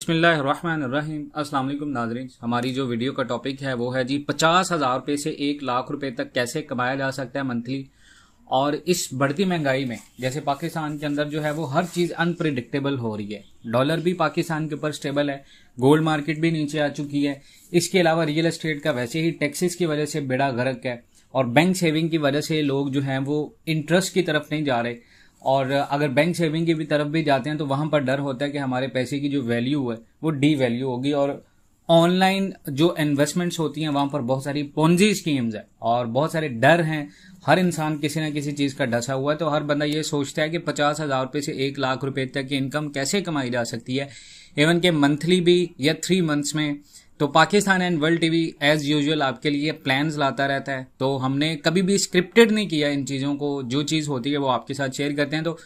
बिस्मिल्लाहिर्रहमानिर्रहीम। अस्सलाम वालेकुम नाज़रीन, हमारी जो वीडियो का टॉपिक है वो है जी 50,000 रुपये से 1 लाख रुपए तक कैसे कमाया जा सकता है मंथली। और इस बढ़ती महंगाई में जैसे पाकिस्तान के अंदर जो है वो हर चीज़ अनप्रिडिक्टेबल हो रही है। डॉलर भी पाकिस्तान के ऊपर स्टेबल है, गोल्ड मार्केट भी नीचे आ चुकी है, इसके अलावा रियल एस्टेट का वैसे ही टैक्सेस की वजह से बेड़ा गर्क है, और बैंक सेविंग की वजह से लोग जो हैं वो इंटरेस्ट की तरफ नहीं जा रहे। और अगर बैंक सेविंग की भी तरफ भी जाते हैं तो वहां पर डर होता है कि हमारे पैसे की जो वैल्यू है वो डी वैल्यू होगी। और ऑनलाइन जो इन्वेस्टमेंट्स होती हैं वहां पर बहुत सारी पोंजी स्कीम्स है और बहुत सारे डर हैं। हर इंसान किसी ना किसी चीज का डसा हुआ है, तो हर बंदा ये सोचता है कि 50,000 रुपये से 1 लाख रुपए तक की इनकम कैसे कमाई जा सकती है, इवन के मंथली भी या 3 मंथ्स में। तो Pakistan and world TV as usual आपके लिए प्लान्स लाता रहता है, तो हमने कभी भी स्क्रिप्टेड नहीं किया इन चीज़ों को, जो चीज़ होती है वो आपके साथ शेयर करते हैं। तो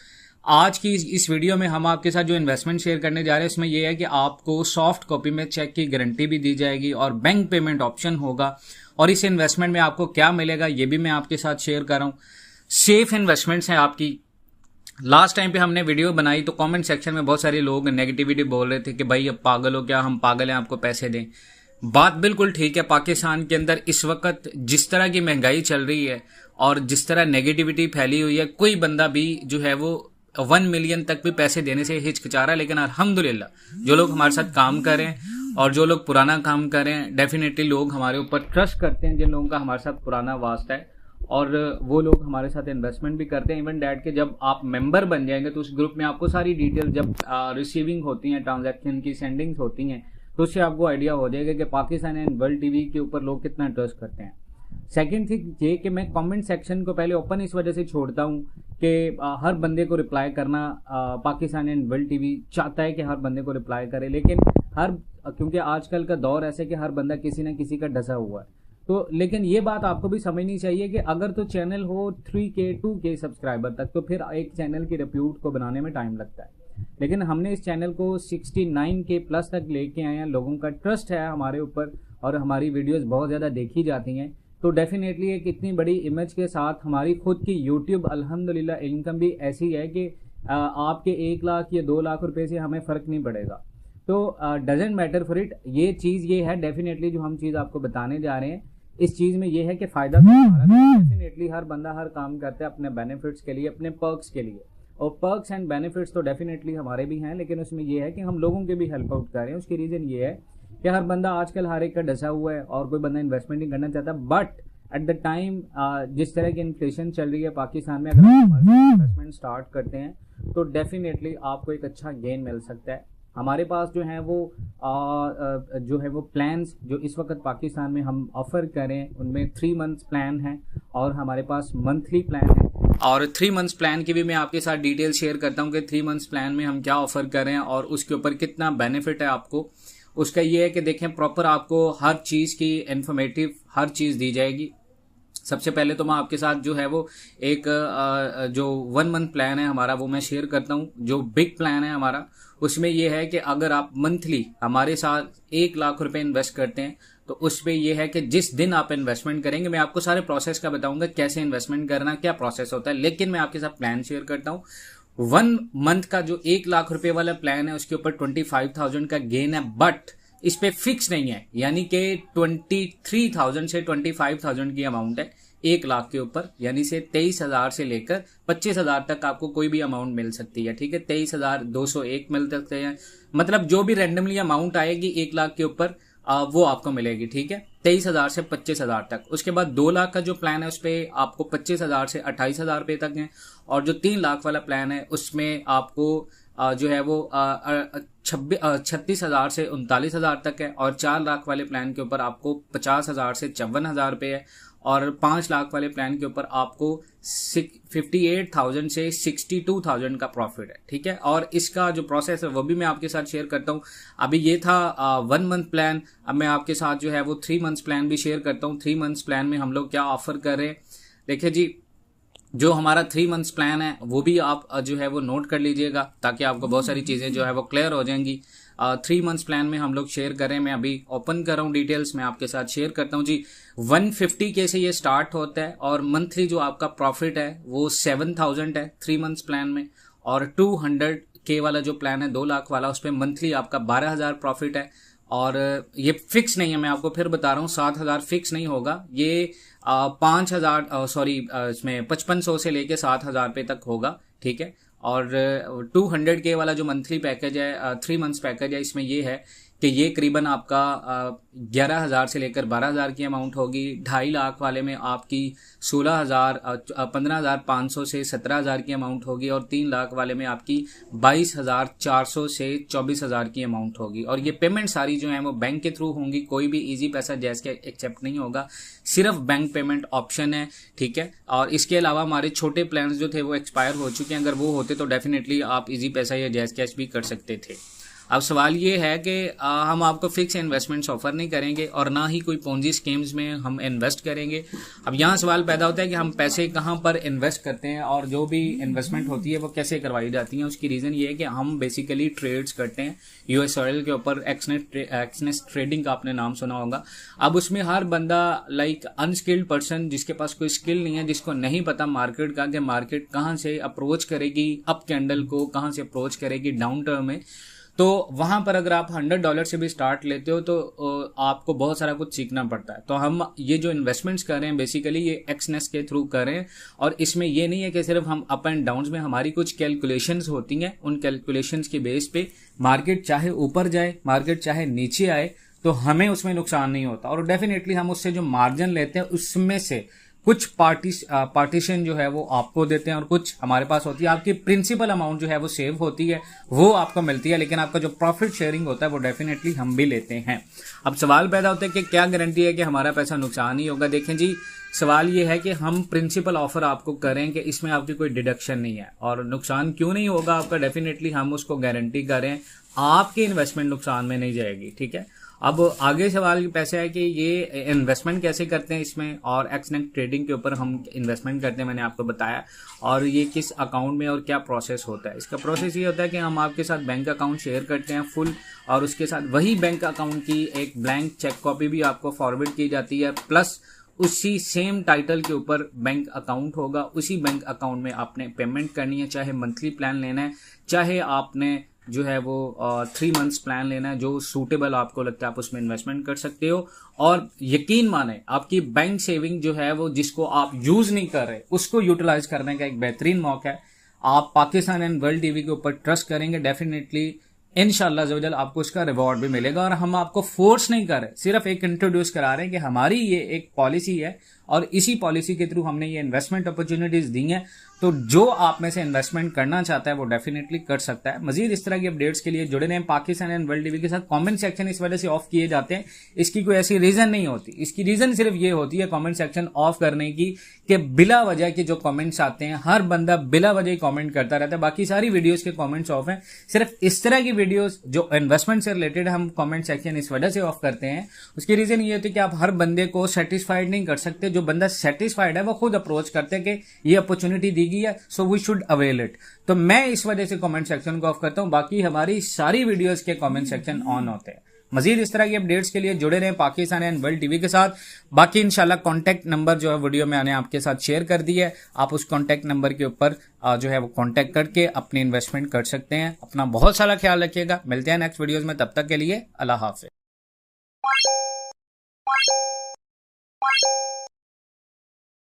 आज की इस वीडियो में हम आपके साथ जो इन्वेस्टमेंट शेयर करने जा रहे हैं उसमें यह है कि आपको सॉफ्ट कॉपी में चेक की गारंटी भी दी जाएगी और बैंक पेमेंट ऑप्शन होगा। और इस इन्वेस्टमेंट में आपको क्या मिलेगा ये भी मैं आपके साथ शेयर कर रहा हूँ। सेफ इन्वेस्टमेंट्स हैं आपकी। लास्ट टाइम पे हमने वीडियो बनाई तो कमेंट सेक्शन में बहुत सारे लोग नेगेटिविटी बोल रहे थे कि भाई अब पागल हो क्या, हम पागल हैं, आपको पैसे दें। बात बिल्कुल ठीक है। पाकिस्तान के अंदर इस वक्त जिस तरह की महंगाई चल रही है और जिस तरह नेगेटिविटी फैली हुई है, कोई बंदा भी जो है वो 1 मिलियन तक भी पैसे देने से हिचकिचा रहा है। लेकिन अल्हम्दुलिल्लाह जो लोग हमारे साथ काम कर रहे हैं और जो लोग पुराना काम कर रहे हैं, डेफिनेटली लोग हमारे ऊपर ट्रस्ट करते हैं, जिन लोगों का हमारे साथ पुराना वास्ता है, और वो लोग हमारे साथ इन्वेस्टमेंट भी करते हैं। इवन डैट के जब आप मेंबर बन जाएंगे तो उस ग्रुप में आपको सारी डिटेल जब रिसीविंग होती हैं, ट्रांजैक्शन की सेंडिंग्स होती हैं, तो उससे आपको आइडिया हो जाएगा कि पाकिस्तान एंड वर्ल्ड टीवी के ऊपर लोग कितना ट्रस्ट करते हैं। सेकंड थिंग ये कि मैं कमेंट सेक्शन को पहले ओपन इस वजह से छोड़ता हूँ कि हर बंदे को रिप्लाई करना पाकिस्तान एंड वर्ल्ड टीवी चाहता है कि हर बंदे को रिप्लाई करे, लेकिन क्योंकि आजकल का दौर ऐसे कि हर बंदा किसी न किसी का डसा हुआ है, तो लेकिन ये बात आपको भी समझनी चाहिए कि अगर तो चैनल हो 3K 2K सब्सक्राइबर तक तो फिर एक चैनल की रिप्यूट को बनाने में टाइम लगता है। लेकिन हमने इस चैनल को 69K प्लस तक लेके आए हैं, लोगों का ट्रस्ट है हमारे ऊपर और हमारी वीडियोस बहुत ज़्यादा देखी जाती हैं। तो डेफिनेटली एक इतनी बड़ी इमेज के साथ हमारी खुद की यूट्यूब अल्हम्दुलिल्लाह इनकम भी ऐसी है कि आपके 1 लाख या 2 लाख रुपए से हमें फ़र्क नहीं पड़ेगा। तो डजेंट मैटर फॉर इट, ये चीज़ ये है डेफिनेटली जो हम चीज़ आपको बताने जा रहे हैं। इस चीज़ में ये है कि फ़ायदा तो हमारा, डेफिनेटली हर बंदा हर काम करता है अपने बेनिफिट्स के लिए, अपने पर्क्स के लिए, और पर्क्स एंड बेनिफिट्स तो डेफिनेटली हमारे भी हैं, लेकिन उसमें यह है कि हम लोगों के भी हेल्प आउट कर रहे हैं। उसकी रीज़न ये है कि हर बंदा आजकल हर एक का डसा हुआ है और कोई बंदा इन्वेस्टमेंट नहीं करना चाहता। बट एट द टाइम जिस तरह की इन्फ्लेशन चल रही है पाकिस्तान में, अगर आप इन्वेस्टमेंट स्टार्ट करते हैं तो डेफिनेटली आपको एक अच्छा गेन मिल सकता है। हमारे पास जो है वो जो है वो प्लान्स जो इस वक्त पाकिस्तान में हम ऑफ़र करें उनमें 3 मंथ्स प्लान है और हमारे पास मंथली प्लान है। और 3 मंथ्स प्लान की भी मैं आपके साथ डिटेल शेयर करता हूं कि 3 मंथ्स प्लान में हम क्या ऑफ़र कर रहे हैं और उसके ऊपर कितना बेनिफिट है आपको। उसका ये है कि देखें प्रॉपर आपको हर चीज़ की इन्फॉर्मेटिव हर चीज़ दी जाएगी। सबसे पहले तो मैं आपके साथ जो है वो एक जो 1 मंथ प्लान है हमारा वो मैं शेयर करता हूँ। जो बिग प्लान है हमारा उसमें यह है कि अगर आप मंथली हमारे साथ 1 लाख रुपए इन्वेस्ट करते हैं तो उस पर यह है कि जिस दिन आप इन्वेस्टमेंट करेंगे, मैं आपको सारे प्रोसेस का बताऊंगा कैसे इन्वेस्टमेंट करना, क्या प्रोसेस होता है, लेकिन मैं आपके साथ प्लान शेयर करता हूँ। 1 मंथ का जो 1 लाख रुपए वाला प्लान है उसके ऊपर 25,000 का गेन है, बट इस पे फिक्स नहीं है, यानी कि 23,000 से 25,000 की अमाउंट है 1 लाख के ऊपर, यानी से 23,000 से लेकर 25,000 तक आपको कोई भी अमाउंट मिल सकती है। ठीक है, 23,201 मिल सकते हैं, मतलब जो भी रैंडमली अमाउंट आएगी 1 लाख के ऊपर वो आपको मिलेगी। ठीक है, 23,000 से 25,000 तक। उसके बाद 2 लाख का जो प्लान है उस पर आपको 25,000 से 28,000 रुपये तक है, और जो 3 लाख वाला प्लान है उसमें आपको जो है वो 36,000 से 39,000 तक है, और 4 लाख वाले प्लान के ऊपर आपको 50,000 से 54,000 रुपये है, और 5 लाख वाले प्लान के ऊपर आपको 58,000 से 62,000 का प्रॉफिट है। ठीक है, और इसका जो प्रोसेस है वो भी मैं आपके साथ शेयर करता हूँ। अभी ये था 1 मंथ प्लान, अब मैं आपके साथ जो है वो 3 मंथ्स प्लान भी शेयर करता हूँ। 3 मंथ्स प्लान में हम लोग क्या ऑफर कर रहे हैं, देखिए जी, जो हमारा 3 मंथ्स प्लान है वो भी आप जो है वो नोट कर लीजिएगा ताकि आपको बहुत सारी चीज़ें जो है वो क्लियर हो जाएंगी। 3 मंथ्स प्लान में हम लोग शेयर करें, मैं अभी ओपन कर रहा हूँ डिटेल्स, मैं आपके साथ शेयर करता हूँ जी। 150K से ये स्टार्ट होता है और मंथली जो आपका प्रॉफिट है वो 7,000 है 3 मंथ्स प्लान में, और के वाला जो प्लान है 2 लाख वाला, उस पर मंथली आपका 12,000 प्रॉफिट है। और ये फिक्स नहीं है, मैं आपको फिर बता रहा हूँ, 7,000 फिक्स नहीं होगा, ये 5,000 इसमें 5500 से लेके 7,000 रुपये तक होगा, ठीक है। और 200K वाला जो मंथली पैकेज है, 3 मंथ्स पैकेज है, इसमें ये है कि ये करीबन आपका 11,000 से लेकर 12,000 की अमाउंट होगी। 2.5 लाख वाले में आपकी 15,500 से 17,000 की अमाउंट होगी। और 3 लाख वाले में आपकी 22,400 से 24,000 की अमाउंट होगी। और ये पेमेंट सारी जो है वो बैंक के थ्रू होंगी, कोई भी इजी पैसा जैस के एक्सेप्ट नहीं होगा, सिर्फ बैंक पेमेंट ऑप्शन है, ठीक है। और इसके अलावा हमारे छोटे प्लान जो थे वो एक्सपायर हो चुके हैं, अगर वो होते तो डेफिनेटली आप इजी पैसा या जैस कैश भी कर सकते थे। अब सवाल ये है कि हम आपको फिक्स इन्वेस्टमेंट्स ऑफर नहीं करेंगे और ना ही कोई पोंजी स्कीम्स में हम इन्वेस्ट करेंगे। अब यहाँ सवाल पैदा होता है कि हम पैसे कहाँ पर इन्वेस्ट करते हैं और जो भी इन्वेस्टमेंट होती है वो कैसे करवाई जाती है। उसकी रीज़न ये है कि हम बेसिकली ट्रेड्स करते हैं US ऑयल के ऊपर। एक्सनेस ट्रेडिंग का आपने नाम सुना होगा। अब उसमें हर बंदा लाइक अनस्किल्ड पर्सन, जिसके पास कोई स्किल नहीं है, जिसको नहीं पता मार्केट का कि मार्केट कहाँ से अप्रोच करेगी अप कैंडल को, कहाँ से अप्रोच करेगी डाउन टर्म में, तो वहां पर अगर आप $100 से भी स्टार्ट लेते हो तो आपको बहुत सारा कुछ सीखना पड़ता है। तो हम ये जो इन्वेस्टमेंट्स कर रहे हैं बेसिकली ये एक्सनेस के थ्रू कर रहे हैं। और इसमें ये नहीं है कि सिर्फ हम अप एंड डाउन में, हमारी कुछ कैलकुलेशंस होती हैं, उन कैलकुलेशंस के बेस पे मार्केट चाहे ऊपर जाए, मार्केट चाहे नीचे आए, तो हमें उसमें नुकसान नहीं होता। और डेफिनेटली हम उससे जो मार्जिन लेते हैं उसमें से कुछ पार्टीशन जो है वो आपको देते हैं और कुछ हमारे पास होती है। आपकी प्रिंसिपल अमाउंट जो है वो सेव होती है, वो आपको मिलती है, लेकिन आपका जो प्रॉफिट शेयरिंग होता है वो डेफिनेटली हम भी लेते हैं। अब सवाल पैदा होता है कि क्या गारंटी है कि हमारा पैसा नुकसान ही होगा। देखें जी, सवाल ये है कि हम प्रिंसिपल ऑफर आपको करें कि इसमें आपकी कोई डिडक्शन नहीं है और नुकसान क्यों नहीं होगा आपका, डेफिनेटली हम उसको गारंटी करें, आपकी इन्वेस्टमेंट नुकसान में नहीं जाएगी, ठीक है। अब आगे सवाल पैसे है कि ये इन्वेस्टमेंट कैसे करते हैं इसमें, और एक्सनेस ट्रेडिंग के ऊपर हम इन्वेस्टमेंट करते हैं, मैंने आपको बताया। और ये किस अकाउंट में और क्या प्रोसेस होता है। इसका प्रोसेस ये होता है कि हम आपके साथ बैंक अकाउंट शेयर करते हैं फुल, और उसके साथ वही बैंक अकाउंट की एक ब्लैंक चेक कॉपी भी आपको फॉरवर्ड की जाती है, प्लस उसी सेम टाइटल के ऊपर बैंक अकाउंट होगा। उसी बैंक अकाउंट में आपने पेमेंट करनी है, चाहे मंथली प्लान लेना है, चाहे आपने जो है वो 3 मंथ्स प्लान लेना है, जो सूटेबल आपको लगता है आप उसमें इन्वेस्टमेंट कर सकते हो। और यकीन माने आपकी बैंक सेविंग जो है वो जिसको आप यूज नहीं कर रहे उसको यूटिलाइज करने का एक बेहतरीन मौका है। आप पाकिस्तान एंड वर्ल्ड टीवी के ऊपर ट्रस्ट करेंगे, डेफिनेटली इंशाल्लाह ज़वजल आपको इसका रिवॉर्ड भी मिलेगा। और हम आपको फोर्स नहीं कर रहे, सिर्फ एक इंट्रोड्यूस करा रहे हैं कि हमारी ये एक पॉलिसी है और इसी पॉलिसी के थ्रू हमने ये इन्वेस्टमेंट अपॉर्चुनिटीज दी हैं। तो जो आप में से इन्वेस्टमेंट करना चाहता है वो डेफिनेटली कर सकता है। मजीद इस तरह की अपडेट्स के लिए जुड़े रहें पाकिस्तान एंड वर्ल्ड टीवी के साथ। कमेंट सेक्शन इस वजह से ऑफ किए जाते हैं, इसकी कोई ऐसी रीजन नहीं होती, इसकी रीजन सिर्फ ये होती है कमेंट सेक्शन ऑफ करने की कि बिला वजह के जो कमेंट्स आते हैं, हर बंदा बिला वजह ही कमेंट करता रहता है। बाकी सारी वीडियोस के कमेंट्स ऑफ हैं, सिर्फ इस तरह की वीडियोस जो इन्वेस्टमेंट से रिलेटेड हम कमेंट सेक्शन इस वजह से ऑफ करते हैं। उसकी रीजन ये होती है कि आप हर बंदे को सेटिस्फाइड नहीं कर सकते। जो बंदा सेटिस्फाइड है वो खुद अप्रोच करते हैं कि ये अपॉर्चुनिटी दी गई है, so we should avail it. तो मैं इस वजह से कमेंट सेक्शन को ऑफ करता हूं, बाकी हमारी सारी वीडियोस के कमेंट सेक्शन ऑन होते हैं। मजीद इस तरह की अपडेट्स के लिए जुड़े रहें पाकिस्तान एंड वर्ल्ड टीवी के साथ। बाकी इंशाल्लाह कॉन्टैक्ट नंबर जो है वीडियो में आने आपके साथ शेयर कर दी है, आप उस कॉन्टैक्ट नंबर के ऊपर जो है वो कॉन्टैक्ट करके अपनी इन्वेस्टमेंट कर सकते हैं। अपना बहुत सारा ख्याल रखिएगा, मिलते हैं नेक्स्ट वीडियोज में, तब तक के लिए अल्लाह हाफिज।